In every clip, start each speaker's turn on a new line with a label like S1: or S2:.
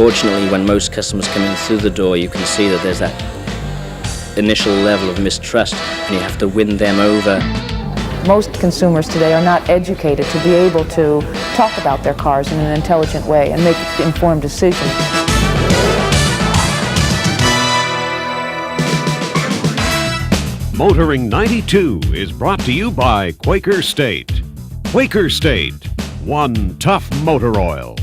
S1: Unfortunately, when most customers come in through the door, you can see that there's that initial level of mistrust, and you have to win them over.
S2: Most consumers today are not educated to be able to talk about their cars in an intelligent way and make informed decisions.
S3: Motoring 92 is brought to you by Quaker State. Quaker State, one tough motor oil.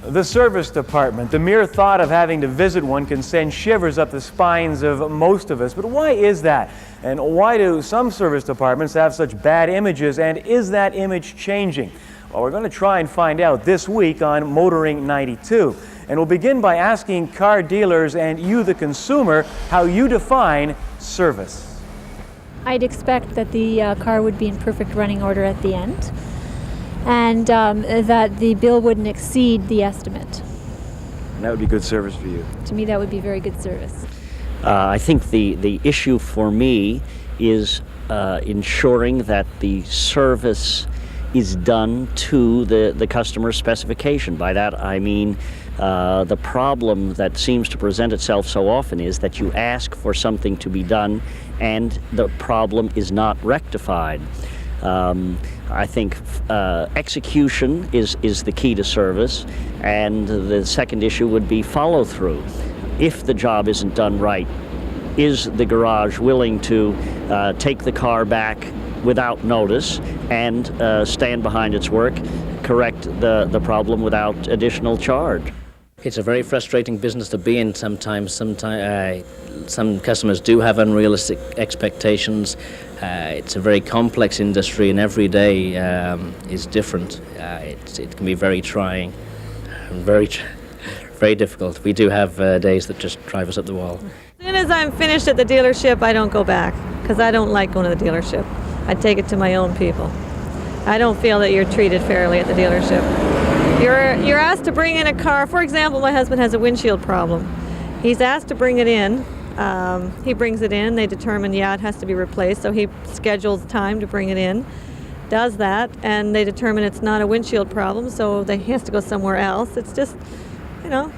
S4: The service department, the mere thought of having to visit one can send shivers up the spines of most of us. But why is that? And why do some service departments have such bad images? And is that image changing? Well, we're going to try and find out this week on Motoring 92. And we'll begin by asking car dealers and you, the consumer, how you define service.
S5: I'd expect that the car would be in perfect running order at the end, and that the bill wouldn't exceed the estimate.
S4: And that would be good service for you.
S5: To me, that would be very good service.
S1: I think the issue for me is ensuring that the service is done to the customer's specification. By that I mean the problem that seems to present itself so often is that you ask for something to be done and the problem is not rectified. I think execution is the key to service, and the second issue would be follow-through. If the job isn't done right, is the garage willing to take the car back without notice and stand behind its work, correct the problem without additional charge? It's a very frustrating business to be in sometimes. Some customers do have unrealistic expectations. It's a very complex industry, and every day is different. It can be very trying and very difficult. We do have days that just drive us up the wall.
S6: As soon as I'm finished at the dealership, I don't go back, because I don't like going to the dealership. I take it to my own people. I don't feel that you're treated fairly at the dealership. You're asked to bring in a car. For example, my husband has a windshield problem. He's asked to bring it in. He brings it in. They determine, yeah, it has to be replaced. So he schedules time to bring it in, does that, and they determine it's not a windshield problem, so he has to go somewhere else. It's just, you know.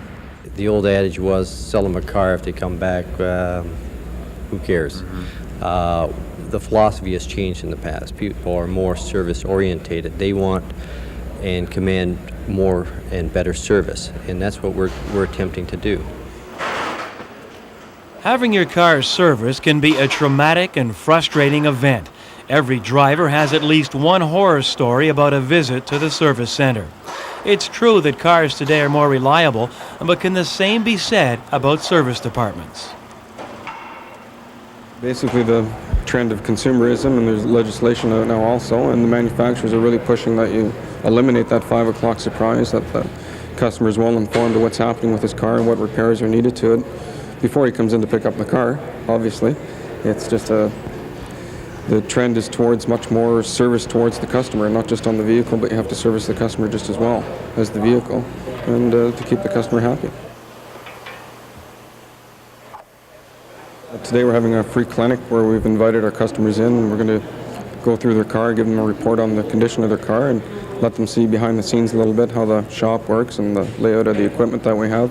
S7: The old adage was, sell them a car if they come back. Who cares? The philosophy has changed in the past. People are more service orientated. They want and command more and better service, and that's what we're attempting to do.
S4: Having your car serviced can be a traumatic and frustrating event. Every driver has at least one horror story about a visit to the service center. It's true that cars today are more reliable, but can the same be said about service departments?
S8: Basically the trend of consumerism, and there's legislation out now also, and the manufacturers are really pushing that you eliminate that 5 o'clock surprise, that the customer is well informed of what's happening with his car and what repairs are needed to it before he comes in to pick up the car, obviously. It's just the trend is towards much more service towards the customer, not just on the vehicle, but you have to service the customer just as well as the vehicle, and to keep the customer happy. Today we're having a free clinic where we've invited our customers in, and we're going to go through their car, give them a report on the condition of their car, and let them see behind the scenes a little bit how the shop works and the layout of the equipment that we have.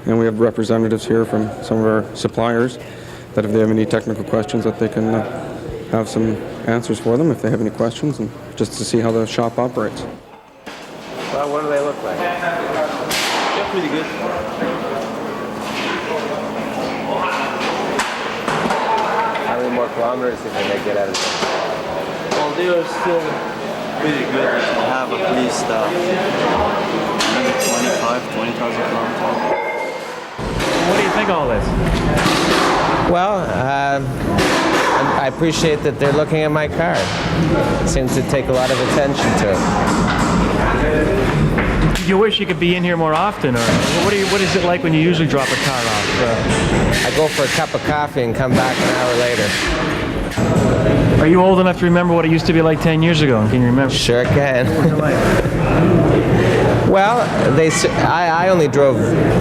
S8: And we have representatives here from some of our suppliers that if they have any technical questions that they can have some answers for them if they have any questions, and just to see how the shop operates.
S9: Well, what do they look like? They're pretty good. How many more kilometers do they get out of it?
S10: Well, they are still pretty good. They have at least 20,000 kilometers.
S4: What do you think of all this?
S9: Well, I appreciate that they're looking at my car. It seems to take a lot of attention to it.
S4: You wish you could be in here more often, or what is it like when you usually drop a car off?
S9: I go for a cup of coffee and come back an hour later.
S4: Are you old enough to remember what it used to be like 10 years ago? Can you remember?
S9: Sure can. Well, I only drove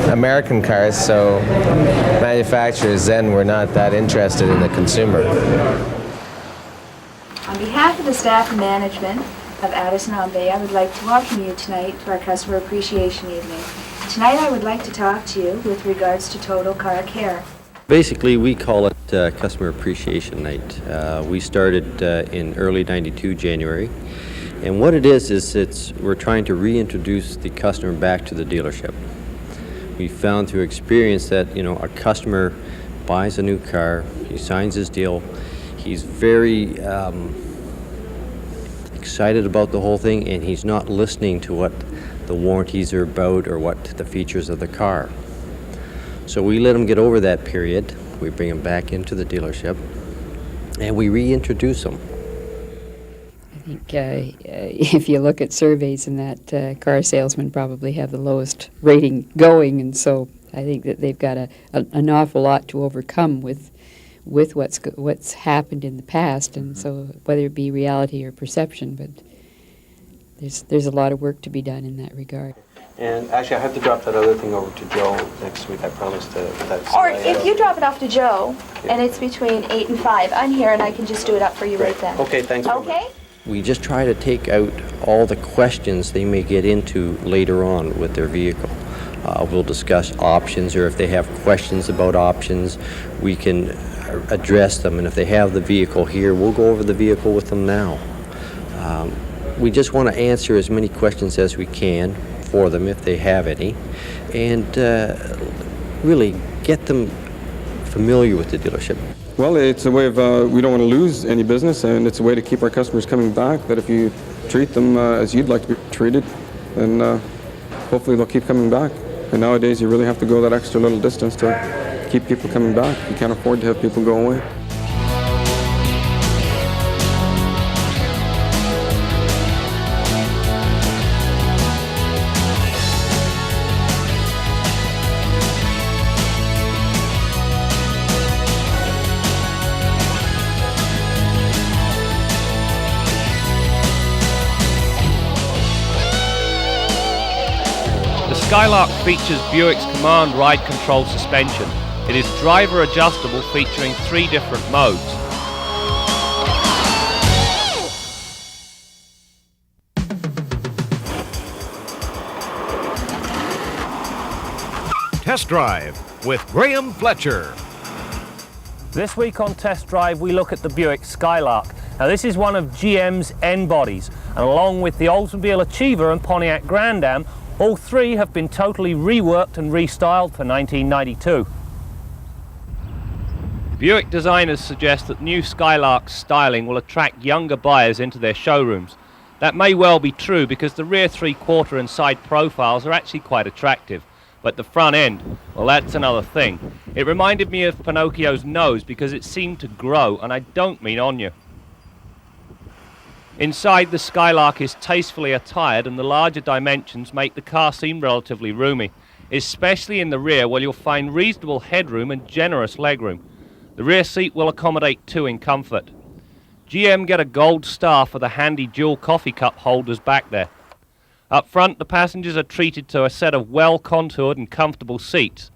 S9: American cars, so manufacturers then were not that interested in the consumer.
S11: On behalf of the staff and management, of Addison Bay, I would like to welcome you tonight to our Customer Appreciation Evening. Tonight I would like to talk to you with regards to total car care.
S7: Basically, we call it Customer Appreciation Night. We started in early '92, January. And what it is we're trying to reintroduce the customer back to the dealership. We found through experience that, a customer buys a new car, he signs his deal, he's very excited about the whole thing, and he's not listening to what the warranties are about or what the features of the car. So we let him get over that period, we bring him back into the dealership, and we reintroduce him.
S12: I think if you look at surveys and that, car salesmen probably have the lowest rating going, and so I think that they've got an awful lot to overcome with what's happened in the past, and so whether it be reality or perception, but there's a lot of work to be done in that regard.
S10: And actually, I have to drop that other thing over to Joe next week. I promised that.
S11: Or if you drop it off to Joe, and it's between 8 and 5, I'm here and I can just do it up for you right then.
S10: Okay, thanks.
S11: Okay?
S7: We just try to take out all the questions they may get into later on with their vehicle. We'll discuss options, or if they have questions about options, we can address them. And if they have the vehicle here, we'll go over the vehicle with them now. We just want to answer as many questions as we can for them if they have any, and really get them familiar with the dealership.
S8: Well, it's a way of, we don't want to lose any business, and it's a way to keep our customers coming back, that if you treat them as you'd like to be treated, then hopefully they'll keep coming back. And nowadays you really have to go that extra little distance to keep people coming back. You can't afford to have people go away.
S13: The Skylark features Buick's Command Ride Control suspension. It is driver adjustable, featuring 3 different modes.
S3: Test Drive with Graham Fletcher.
S4: This week on Test Drive, we look at the Buick Skylark. Now, this is one of GM's N bodies, and along with the Oldsmobile Achiever and Pontiac Grand Am, all 3 have been totally reworked and restyled for 1992.
S13: Buick designers suggest that new Skylark's styling will attract younger buyers into their showrooms. That may well be true because the rear 3/4 and side profiles are actually quite attractive. But the front end, well, that's another thing. It reminded me of Pinocchio's nose because it seemed to grow, and I don't mean on you. Inside, the Skylark is tastefully attired, and the larger dimensions make the car seem relatively roomy. Especially in the rear, where you'll find reasonable headroom and generous legroom. The rear seat will accommodate 2 in comfort. GM get a gold star for the handy dual coffee cup holders back there. Up front, the passengers are treated to a set of well-contoured and comfortable seats.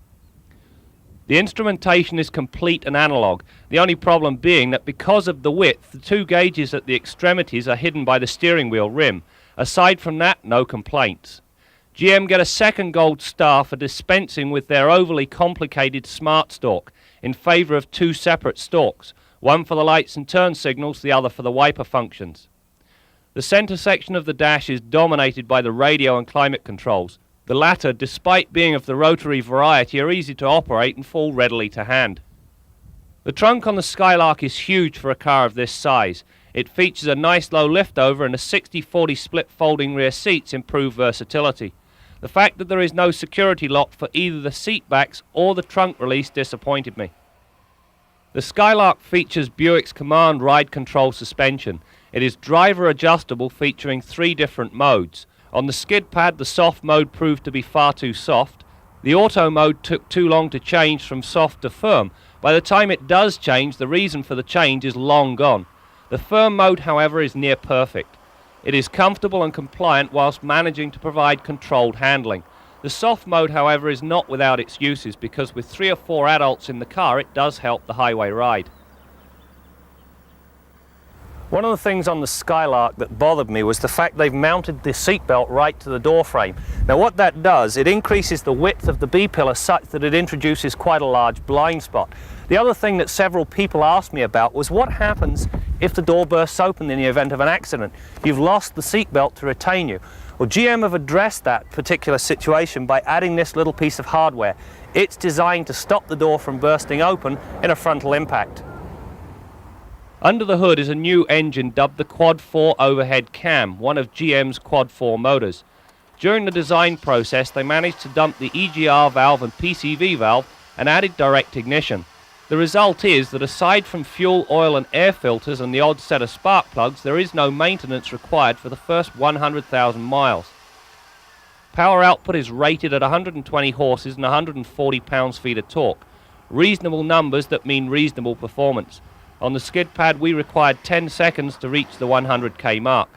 S13: The instrumentation is complete and analog, the only problem being that because of the width, the 2 gauges at the extremities are hidden by the steering wheel rim. Aside from that, no complaints. GM get a second gold star for dispensing with their overly complicated smart stalk in favour of 2 separate stalks, one for the lights and turn signals, the other for the wiper functions. The centre section of the dash is dominated by the radio and climate controls. The latter, despite being of the rotary variety, are easy to operate and fall readily to hand. The trunk on the Skylark is huge for a car of this size. It features a nice low liftover, and the 60-40 split folding rear seats improve versatility. The fact that there is no security lock for either the seat backs or the trunk release disappointed me. The Skylark features Buick's Command Ride Control suspension. It is driver adjustable, featuring 3 different modes. On the skid pad, the soft mode proved to be far too soft. The auto mode took too long to change from soft to firm. By the time it does change, the reason for the change is long gone. The firm mode, however, is near perfect. It is comfortable and compliant whilst managing to provide controlled handling. The soft mode, however, is not without its uses because with 3 or 4 adults in the car, it does help the highway ride. One of the things on the Skylark that bothered me was the fact they've mounted the seatbelt right to the door frame. Now what that does, it increases the width of the B-pillar such that it introduces quite a large blind spot. The other thing that several people asked me about was what happens if the door bursts open in the event of an accident. You've lost the seatbelt to retain you. Well, GM have addressed that particular situation by adding this little piece of hardware. It's designed to stop the door from bursting open in a frontal impact. Under the hood is a new engine dubbed the Quad 4 overhead cam, one of GM's Quad 4 motors. During the design process, they managed to dump the EGR valve and PCV valve and added direct ignition. The result is that aside from fuel, oil and air filters and the odd set of spark plugs, there is no maintenance required for the first 100,000 miles. Power output is rated at 120 horses and 140 pounds-feet of torque. Reasonable numbers that mean reasonable performance. On the skid pad we required 10 seconds to reach the 100k mark.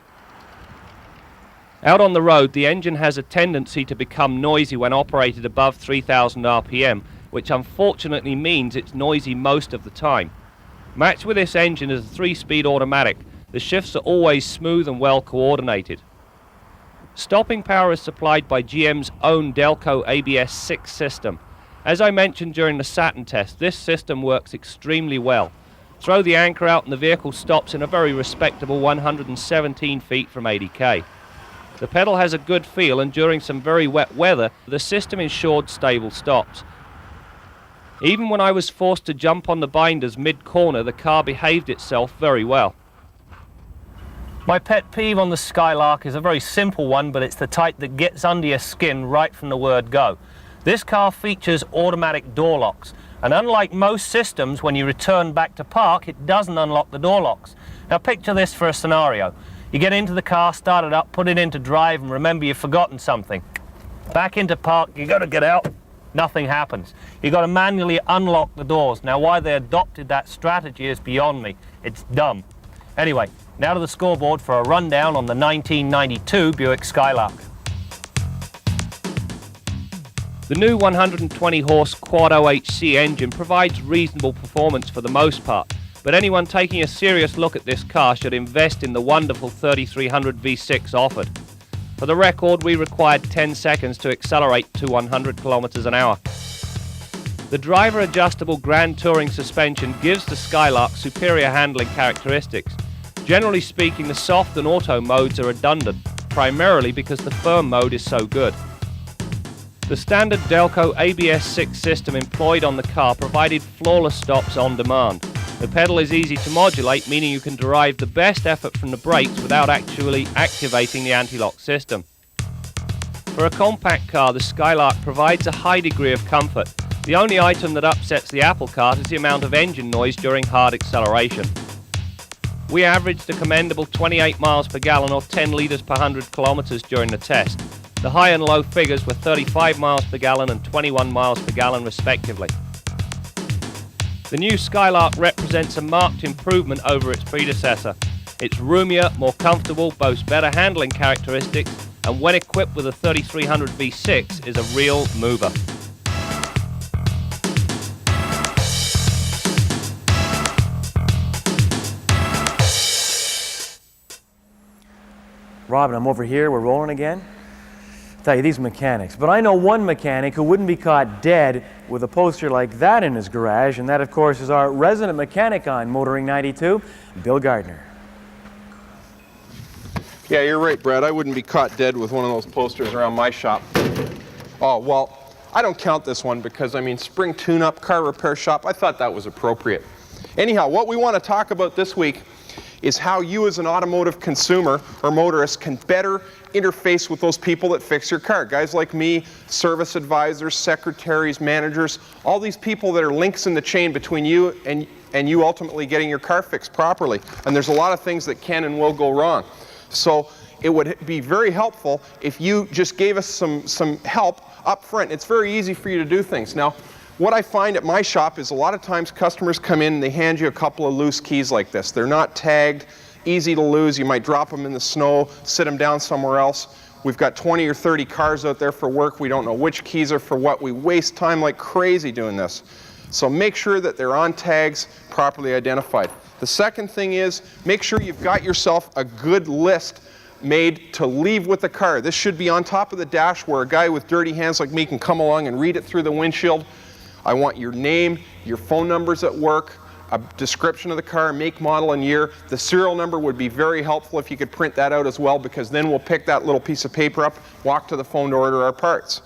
S13: Out on the road the engine has a tendency to become noisy when operated above 3000 RPM, which unfortunately means it's noisy most of the time. Matched with this engine is a 3-speed automatic. The shifts are always smooth and well coordinated. Stopping power is supplied by GM's own Delco ABS 6 system. As I mentioned during the Saturn test, this system works extremely well. Throw the anchor out and the vehicle stops in a very respectable 117 feet from 80k. The pedal has a good feel and during some very wet weather, the system ensured stable stops. Even when I was forced to jump on the binders mid-corner, the car behaved itself very well. My pet peeve on the Skylark is a very simple one, but it's the type that gets under your skin right from the word go. This car features automatic door locks. And unlike most systems, when you return back to park, it doesn't unlock the door locks. Now picture this for a scenario. You get into the car, start it up, put it into drive, and remember you've forgotten something. Back into park, you got to get out, nothing happens. You've got to manually unlock the doors. Now why they adopted that strategy is beyond me. It's dumb. Anyway, now to the scoreboard for a rundown on the 1992 Buick Skylark. The new 120-horse Quad OHC engine provides reasonable performance for the most part, but anyone taking a serious look at this car should invest in the wonderful 3300 V6 offered. For the record, we required 10 seconds to accelerate to 100 kilometers an hour. The driver-adjustable Grand Touring suspension gives the Skylark superior handling characteristics. Generally speaking, the soft and auto modes are redundant, primarily because the firm mode is so good. The standard Delco ABS 6 system employed on the car provided flawless stops on demand. The pedal is easy to modulate, meaning you can derive the best effort from the brakes without actually activating the anti-lock system. For a compact car, the Skylark provides a high degree of comfort. The only item that upsets the apple cart is the amount of engine noise during hard acceleration. We averaged a commendable 28 miles per gallon or 10 litres per 100 kilometers during the test. The high and low figures were 35 miles per gallon and 21 miles per gallon respectively. The new Skylark represents a marked improvement over its predecessor. It's roomier, more comfortable, boasts better handling characteristics, and when equipped with a 3300 V6 is a real mover.
S4: Robin, I'm over here, we're rolling again. Tell you, these mechanics. But I know one mechanic who wouldn't be caught dead with a poster like that in his garage, and that, of course, is our resident mechanic on Motoring 92, Bill Gardner.
S14: Yeah, you're right, Brad. I wouldn't be caught dead with one of those posters around my shop. Oh, well, I don't count this one because, I mean, spring tune-up, car repair shop, I thought that was appropriate. Anyhow, what we want to talk about this week is how you as an automotive consumer or motorist can better interface with those people that fix your car. Guys like me, service advisors, secretaries, managers, all these people that are links in the chain between you and you ultimately getting your car fixed properly. And there's a lot of things that can and will go wrong. So it would be very helpful if you just gave us some help up front. It's very easy for you to do things. Now, what I find at my shop is a lot of times customers come in and they hand you a couple of loose keys like this. They're not tagged, easy to lose. You might drop them in the snow, sit them down somewhere else. We've got 20 or 30 cars out there for work. We don't know which keys are for what. We waste time like crazy doing this. So make sure that they're on tags, properly identified. The second thing is, make sure you've got yourself a good list made to leave with the car. This should be on top of the dash where a guy with dirty hands like me can come along and read it through the windshield. I want your name, your phone numbers at work, a description of the car, make, model, and year. The serial number would be very helpful if you could print that out as well, because then we'll pick that little piece of paper up, walk to the phone to order our parts.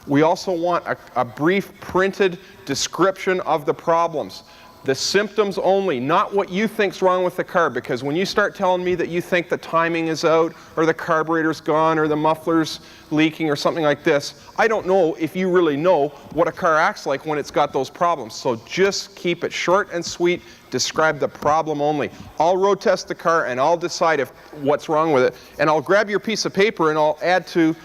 S14: We also want a brief printed description of the problems. The symptoms only, not what you think's wrong with the car, because when you start telling me that you think the timing is out, or the carburetor's gone, or the muffler's leaking, or something like this, I don't know if you really know what a car acts like when it's got those problems. So just keep it short and sweet, describe the problem only. I'll road test the car and I'll decide what's wrong with it. And I'll grab your piece of paper and I'll add to,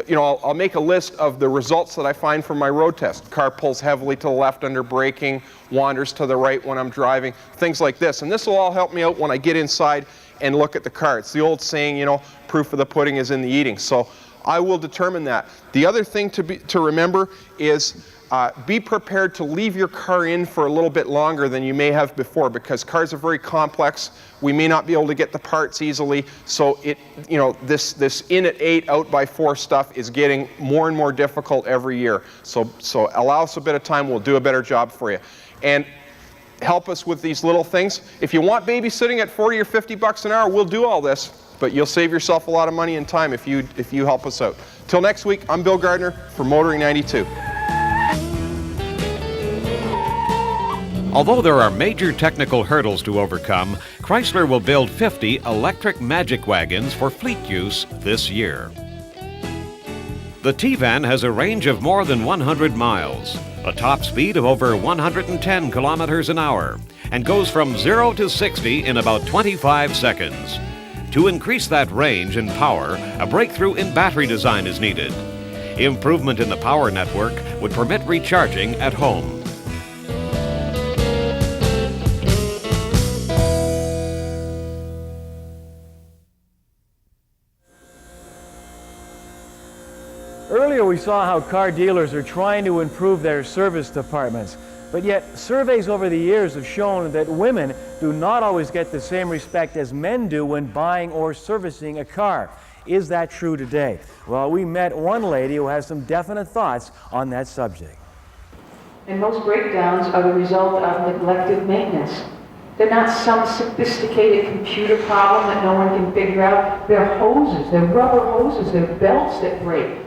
S14: I'll make a list of the results that I find from my road test. Car pulls heavily to the left under braking, wanders to the right when I'm driving, things like this. And this will all help me out when I get inside and look at the car. It's the old saying, proof of the pudding is in the eating. So I will determine that. The other thing to remember is be prepared to leave your car in for a little bit longer than you may have before, because cars are very complex. We may not be able to get the parts easily, so this in at 8, out by 4 stuff is getting more and more difficult every year. So allow us a bit of time, we'll do a better job for you. And help us with these little things. If you want babysitting at 40 or 50 bucks an hour, we'll do all this, but you'll save yourself a lot of money and time if you help us out. Till next week, I'm Bill Gardner for Motoring 92.
S3: Although there are major technical hurdles to overcome, Chrysler will build 50 electric Magic Wagons for fleet use this year. The T-Van has a range of more than 100 miles, a top speed of over 110 kilometers an hour, and goes from 0 to 60 in about 25 seconds. To increase that range and power, a breakthrough in battery design is needed. Improvement in the power network would permit recharging at home.
S4: Earlier we saw how car dealers are trying to improve their service departments, but yet surveys over the years have shown that women do not always get the same respect as men do when buying or servicing a car. Is that true today? Well, we met one lady who has some definite thoughts on that subject.
S2: And most breakdowns are the result of neglected maintenance. They're not some sophisticated computer problem that no one can figure out. They're hoses, they're rubber hoses, they're belts that break.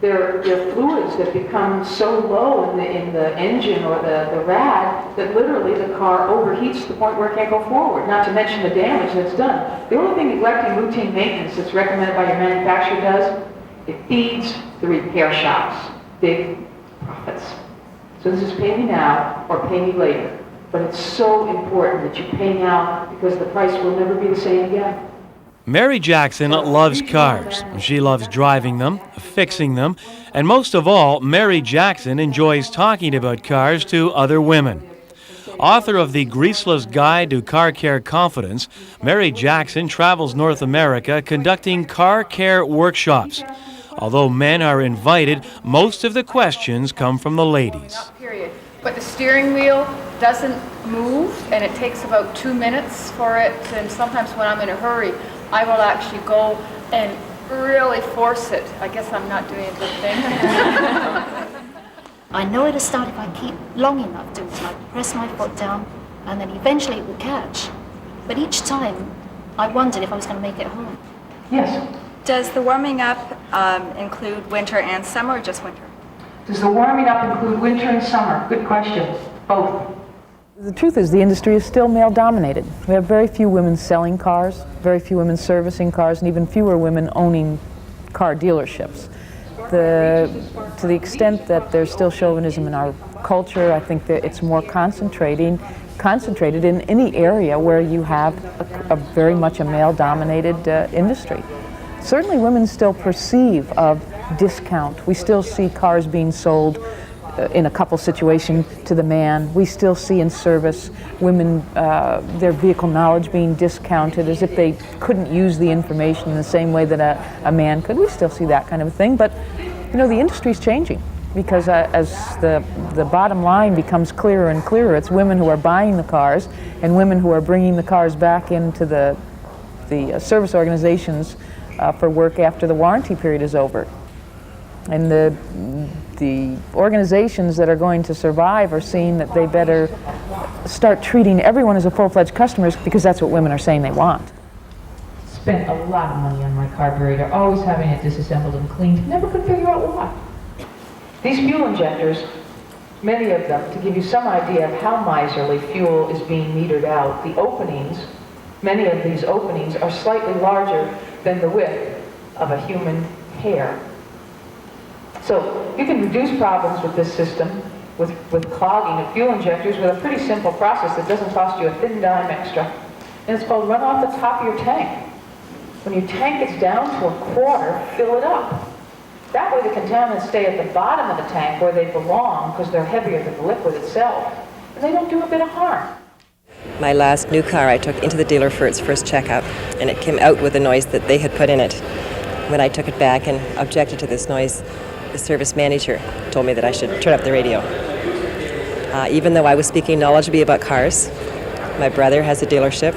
S2: They're fluids that become so low in the engine or the rad that literally the car overheats to the point where it can't go forward, not to mention the damage that's done. The only thing neglecting routine maintenance that's recommended by your manufacturer does, it feeds the repair shops big profits. So this is pay me now or pay me later. But it's so important that you pay now because the price will never be the same again.
S4: Mary Jackson loves cars. She loves driving them, fixing them, and most of all, Mary Jackson enjoys talking about cars to other women. Author of the Greaseless Guide to Car Care Confidence, Mary Jackson travels North America conducting car care workshops. Although men are invited, most of the questions come from the ladies.
S15: Period. But the steering wheel doesn't move, and it takes about 2 minutes for it, and sometimes when I'm in a hurry, I will actually go and really force it. I guess I'm not doing a good thing.
S16: I know it'll start if I keep long enough to press my foot down, and then eventually it will catch. But each time, I wondered if I was going to make it home.
S2: Yes.
S17: Does the warming up include winter and summer, or just winter?
S2: Does the warming up include winter and summer? Good question. Both.
S18: The truth is the industry is still male-dominated. We have very few women selling cars, very few women servicing cars, and even fewer women owning car dealerships. To the extent that there's still chauvinism in our culture, I think that it's more concentrated in any area where you have a very much a male-dominated industry. Certainly women still perceive of discount. We still see cars being sold in a couple situation to the man. We still see in service women, their vehicle knowledge being discounted as if they couldn't use the information in the same way that a man could. We still see that kind of thing, but the industry's changing. because as the bottom line becomes clearer and clearer, it's women who are buying the cars and women who are bringing the cars back into the service organizations for work after the warranty period is over. And the organizations that are going to survive are seeing that they better start treating everyone as a full-fledged customers, because that's what women are saying they want. Spent a lot of money on my carburetor, always having it disassembled and cleaned. Never could figure out why. These fuel injectors, many of them, to give you some idea of how miserly fuel is being metered out, the openings, many of these openings are slightly larger than the width of a human hair. So you can reduce problems with this system, with clogging of fuel injectors, with a pretty simple process that doesn't cost you a thin dime extra. And it's called run off the top of your tank. When your tank gets down to a quarter, fill it up. That way the contaminants stay at the bottom of the tank where they belong, because they're heavier than the liquid itself. And they don't do a bit of harm.
S19: My last new car I took into the dealer for its first checkup, and it came out with the noise that they had put in it. When I took it back and objected to this noise, the service manager told me that I should turn up the radio. Even though I was speaking knowledgeably about cars, my brother has a dealership,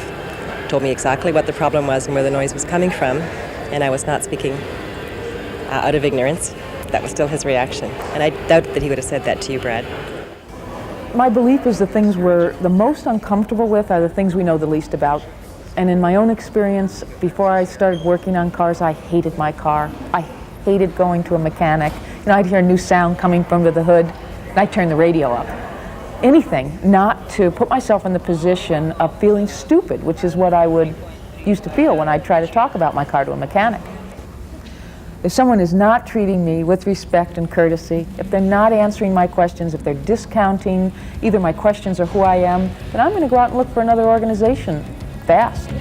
S19: told me exactly what the problem was and where the noise was coming from, and I was not speaking out of ignorance. That was still his reaction. And I doubt that he would have said that to you, Brad.
S18: My belief is the things we're the most uncomfortable with are the things we know the least about. And in my own experience, before I started working on cars, I hated my car. I hated going to a mechanic. You know, I'd hear a new sound coming from the hood, and I'd turn the radio up. Anything not to put myself in the position of feeling stupid, which is what I would used to feel when I'd try to talk about my car to a mechanic. If someone is not treating me with respect and courtesy, if they're not answering my questions, if they're discounting either my questions or who I am, then I'm going to go out and look for another organization fast.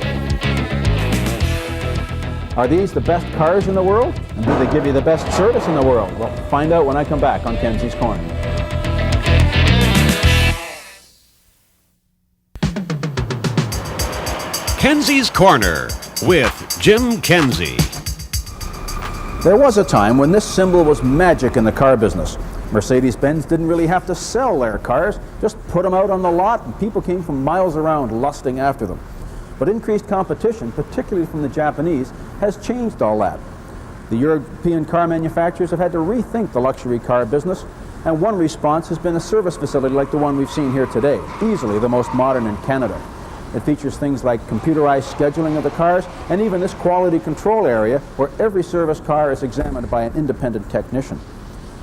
S20: Are these the best cars in the world? And do they give you the best service in the world? Well, find out when I come back on Kenzie's Corner.
S3: Kenzie's Corner with Jim Kenzie.
S20: There was a time when this symbol was magic in the car business. Mercedes-Benz didn't really have to sell their cars, just put them out on the lot and people came from miles around lusting after them. But increased competition, particularly from the Japanese, has changed all that. The European car manufacturers have had to rethink the luxury car business, and one response has been a service facility like the one we've seen here today, easily the most modern in Canada. It features things like computerized scheduling of the cars and even this quality control area where every service car is examined by an independent technician.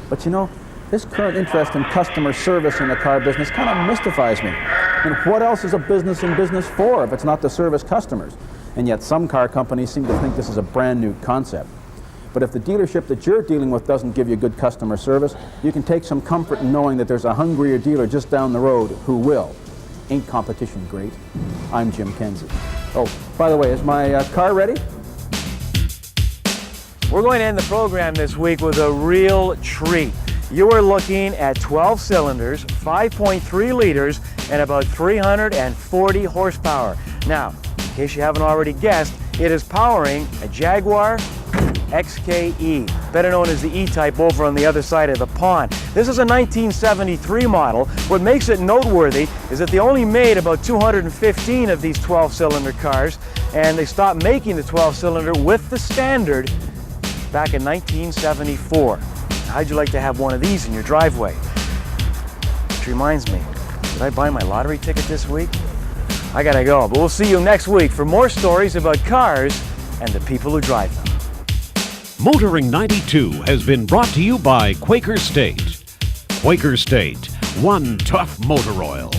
S20: But you know, this current interest in customer service in the car business kind of mystifies me. And what else is a business in business for if it's not to service customers? And yet some car companies seem to think this is a brand new concept. But if the dealership that you're dealing with doesn't give you good customer service, you can take some comfort in knowing that there's a hungrier dealer just down the road who will. Ain't competition great? I'm Jim Kenzie. Oh, by the way, is my car ready?
S4: We're going to end the program this week with a real treat. You are looking at 12 cylinders, 5.3 liters, and about 340 horsepower. Now, in case you haven't already guessed, it is powering a Jaguar XKE, better known as the E-Type over on the other side of the pond. This is a 1973 model. What makes it noteworthy is that they only made about 215 of these 12-cylinder cars, and they stopped making the 12-cylinder with the Standard back in 1974. How'd you like to have one of these in your driveway? Which reminds me, did I buy my lottery ticket this week? I gotta go, but we'll see you next week for more stories about cars and the people who drive them.
S3: Motoring 92 has been brought to you by Quaker State. Quaker State, one tough motor oil.